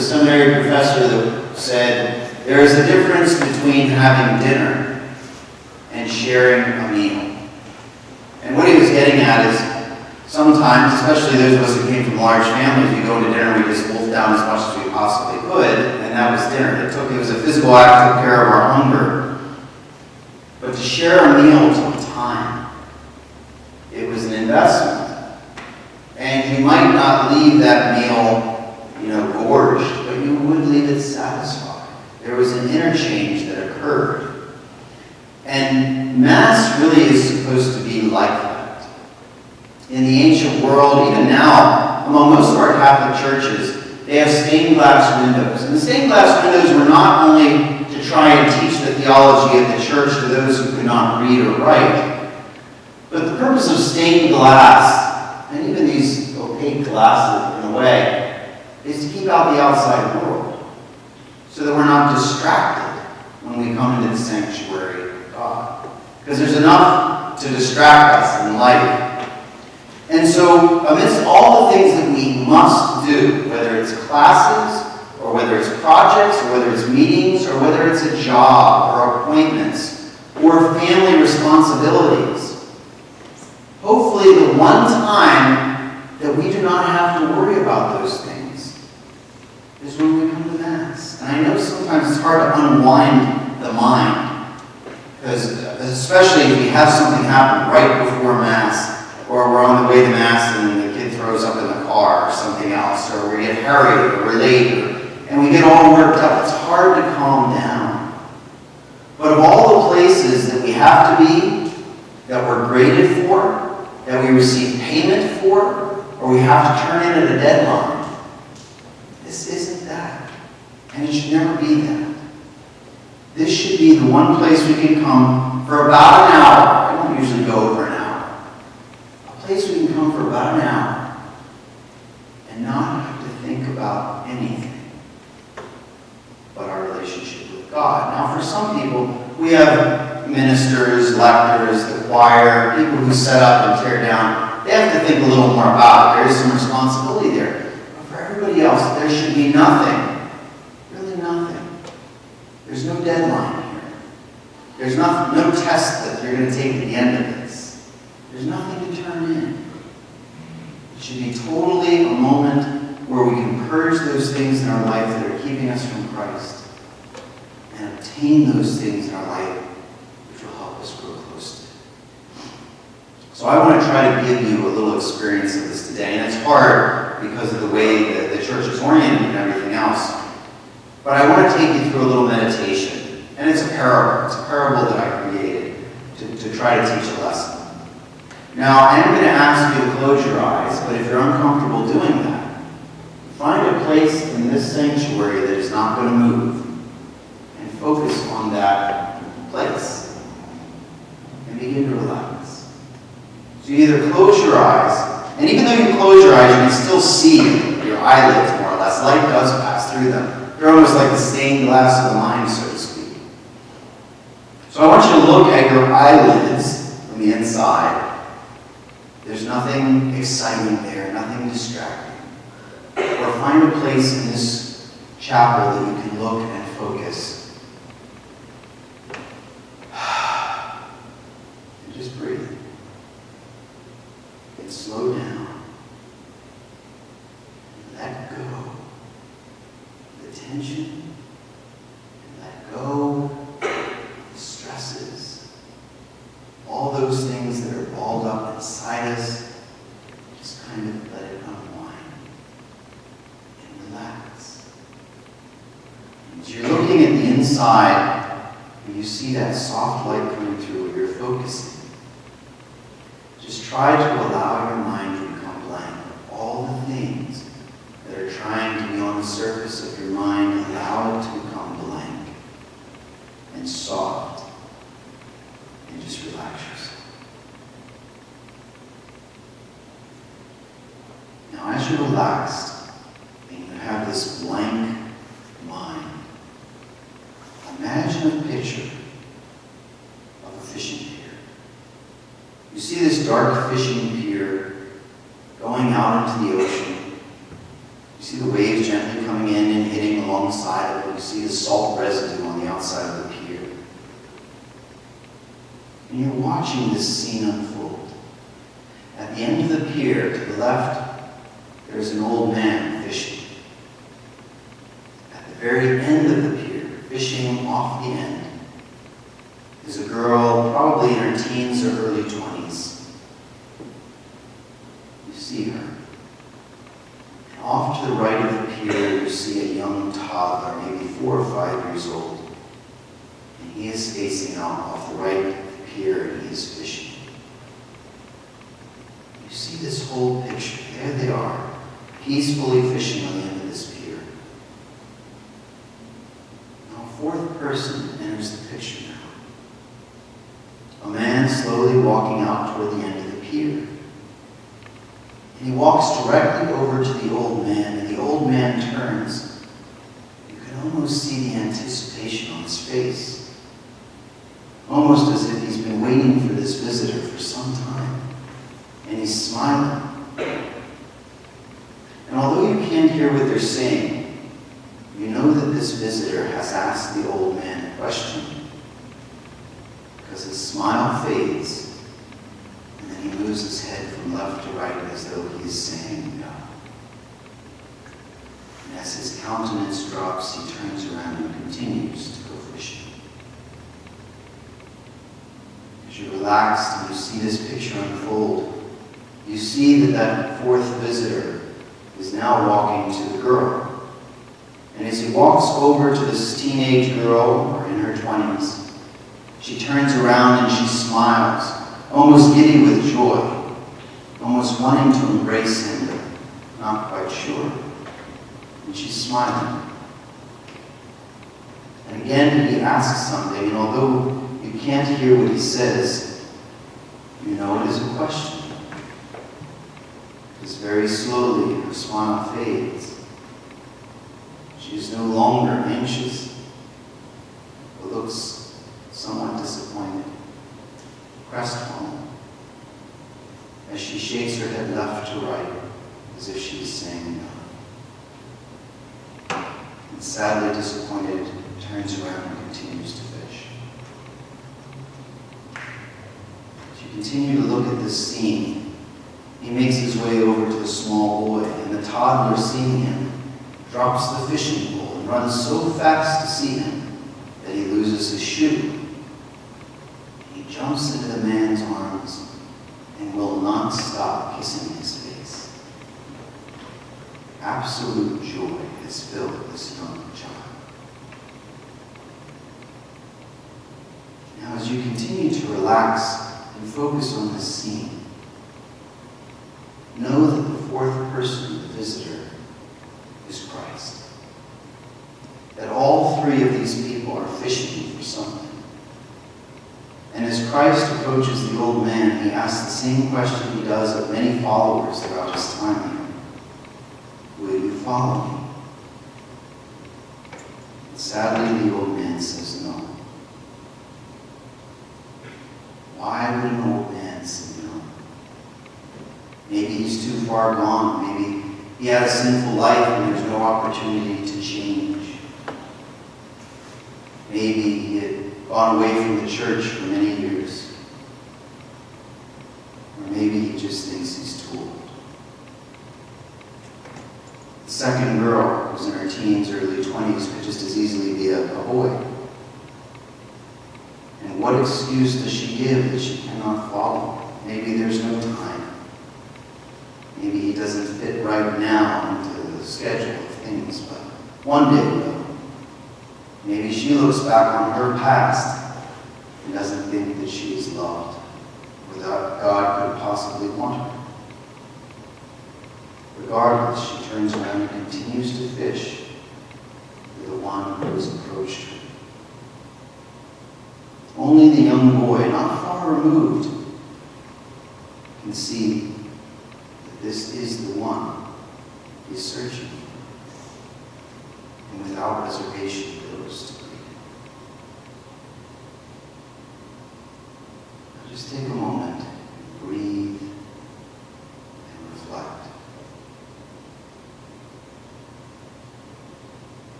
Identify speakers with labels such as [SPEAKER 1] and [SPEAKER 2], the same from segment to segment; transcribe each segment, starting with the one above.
[SPEAKER 1] a seminary professor that said, there is a difference between having dinner and sharing a meal. And what he was getting at is, sometimes, especially those of us who came from large families, we go to dinner and we just wolf down as much as we possibly could, and that was dinner. It was a physical act, took care of our hunger. But to share a meal took time. It was an investment. And you might not leave that meal, gorged, but you would leave it satisfied. There was an interchange that occurred. And Mass really is supposed to be like that. In the ancient world, even now, among most of our Catholic churches, they have stained glass windows. And the stained glass windows were not only to try and teach the theology of the church to those who could not read or write, but the purpose of stained glass, and even these opaque glasses in a way, is to keep out the outside world, so that we're not distracted when we come into the sanctuary of God. Because there's enough to distract us in life. And so, amidst all the things that we must do, whether it's classes, or whether it's projects, or whether it's meetings, or whether it's a job, or appointments, or family responsibilities, hopefully the one time that we do not have to worry about those things is when we come to Mass. And I know sometimes it's hard to unwind the mind, because especially if we have something happen right before Mass, or we're on the way to Mass and the kid throws up in the car or something else, or we get hurried or we're late, and we get all worked up. It's hard to calm down. But of all the places that we have to be, that we're graded for, that we receive payment for, or we have to turn in at a deadline, this isn't that. And it should never be that. This should be the one place we can come for about an hour. I don't usually go over an hour. A place we can come for about an hour and not have to think about anything but our relationship with God. Now, for some people, we have ministers, lectors, the choir, people who set up and tear down. They have to think a little more about it. There is some responsibility there. But for everybody else, there should be nothing. Really nothing. There's no deadline here. There's no test that you're going to take at the end of this. There's nothing to turn in. It should be totally a moment where we can purge those things in our life that are keeping us from Christ and obtain those things in our life which will help us grow close to Him. So I want to try to give you a little experience of this today, and it's hard because of the way that the church is oriented and everything else. But I want to take you through a little meditation, and it's a parable. It's a parable that I created to try to teach a lesson. Now, I am going to ask you to close your eyes, but if you're uncomfortable doing that, find a place in this sanctuary that is not going to move, and focus on that place, and begin to relax. So you either close your eyes, and even though you close your eyes, you can still see your eyelids more or less. Light does pass through them. They're almost like the stained glass of the mind, so to speak. So I want you to look at your eyelids from the inside. There's nothing exciting there, nothing distracting. Or find a place in this chapel that you can look and focus. And just breathe. And slow down. Let go. The tension. Let go. The stresses. All those things that are balled up inside us. Just kind of let it unwind. And relax. And as you're looking at the inside, and you see that soft light coming through where you're focusing, just try to allow your mind to become blank. All the things that are trying to be on the surface of your mind, allow it to become blank and soft. And just relax yourself. Now, as you're relaxed and you have this blank mind, imagine a picture of a fishing pier. You see this dark fishing pier going out into the ocean. You see the waves gently coming in and hitting alongside of it. You see the salt residue on the outside of the pier. And you're watching this scene unfold. At the end of the pier, to the left, there's an old man fishing. At the very end of the pier, fishing off the end, is a girl, probably in her teens or early 20s. You see her. And off to the right of the pier, you see a young toddler, maybe 4 or 5 years old. And he is facing out off the right pier, and he is fishing. You see this whole picture. There they are, peacefully fishing on the end of this pier. Now, a fourth person enters the picture now. A man slowly walking out toward the end of the pier. And he walks directly over to the old man, and the old man turns. You can almost see the anticipation on his face. Almost as if he's been waiting for this visitor for some time. And he's smiling. And although you can't hear what they're saying, you know that this visitor has asked the old man a question. Because his smile fades, and then he moves his head from left to right as though he is saying no. And as his countenance drops, he turns around and continues to go fishing. As you're relaxed and you see this picture unfold, you see that that fourth visitor is now walking to the girl. And as he walks over to this teenage girl, or in her 20s, she turns around and she smiles, almost giddy with joy, almost wanting to embrace him, but not quite sure. And she's smiling. And again, he asks something, and although you can't hear what he says, you know it is a question. Because very slowly, her smile fades. She is no longer anxious, but looks somewhat disappointed, crestfallen, as she shakes her head left to right, as if she is saying no. And sadly disappointed, turns around and continues to fish. As you continue to look at this scene, he makes his way over to the small boy, and the toddler, seeing him, drops the fishing pole and runs so fast to see him that he loses his shoe. He jumps into the man's arms and will not stop kissing his face. Absolute joy has filled this young child. Now, as you continue to relax and focus on this scene, know that the fourth person, the visitor, is Christ. That all three of these people are fishing for something. And as Christ approaches the old man, he asks the same question he does of many followers throughout his time here. Will you follow me? And sadly, the old man says no. Why would an old man say no? Maybe he's too far gone. Maybe he had a sinful life and there's no opportunity to change. Maybe he had gone away from the church for many years. Or maybe he just thinks he's too old. The second girl, who's in her teens, early 20s, could just as easily be a boy. And what excuse does she give that she cannot follow? Maybe there's no time. Maybe he doesn't fit right now into the schedule of things, but one day will. Maybe she looks back on her past and doesn't think that she is loved, or that God could possibly want her. Regardless, she turns around and continues to fish for the one who has approached her. Only the young boy, not far removed, can see that this is the one he's searching for. And without reservation, goes to greet him. Now just take a moment, breathe, and reflect.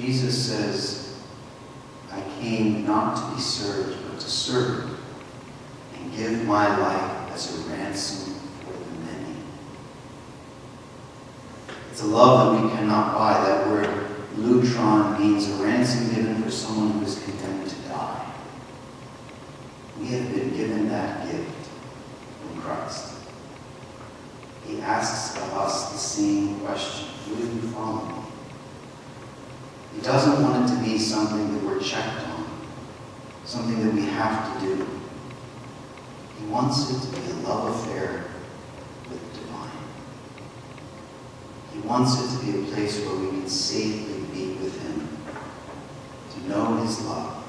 [SPEAKER 1] Jesus says, I came not to be served, but to serve and give my life as a ransom for the many. It's a love that we cannot buy. That word lutron means a ransom given for someone who is condemned to die. We have been given that gift from Christ. He asks of us the same question: will you follow me? He doesn't want it to be something that we're checked on, something that we have to do. He wants it to be a love affair with the divine. He wants it to be a place where we can safely be with him, to know his love,